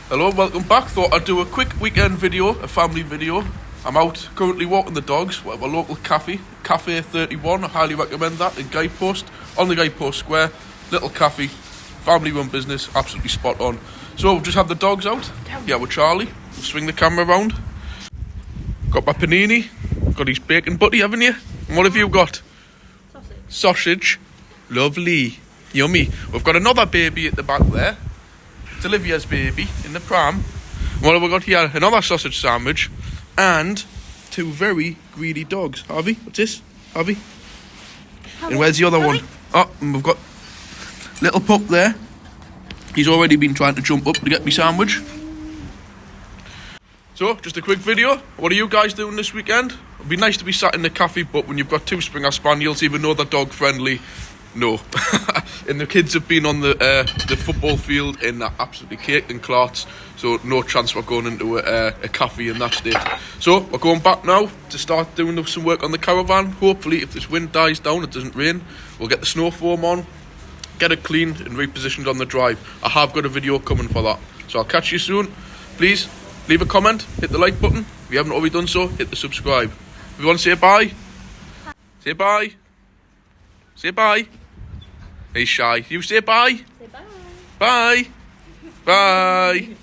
Hello, welcome back. Thought I'd do a quick weekend video, a family video. I'm out currently walking the dogs at my local cafe, Café 31. I highly recommend that in Guidepost, on the Guidepost Square. Little cafe, family run business, absolutely spot on. So we've just had the dogs out. Yeah, with Charlie. We'll swing the camera around. Got my panini, got his bacon butty, haven't you? And what have you got? Sausage. Lovely. Yummy. We've got another baby at the back there. It's Olivia's baby in the pram. What have we got here? Another sausage sandwich. And two very greedy dogs. Harvey, what's this? Harvey? And where's the other one? Oh, and we've got little pup there. He's already been trying to jump up to get me sandwich. So, just a quick video. What are you guys doing this weekend? It'd be nice to be sat in the cafe, but when you've got two Springer Spaniels, even though they're dog friendly, no. And the kids have been on the football field and they're absolutely caked in clots, so no chance we're going into a cafe in that state. So, we're going back now to start doing some work on the Caravan. Hopefully, if this wind dies down, it doesn't rain, we'll get the snow foam on, get it cleaned and repositioned on the drive. I have got a video coming for that. So, I'll catch you soon. Please, leave a comment, hit the like button. If you haven't already done so, hit the subscribe. If you want to say bye, say bye. Say bye. He's shy. You say bye. Say bye. Bye. Bye.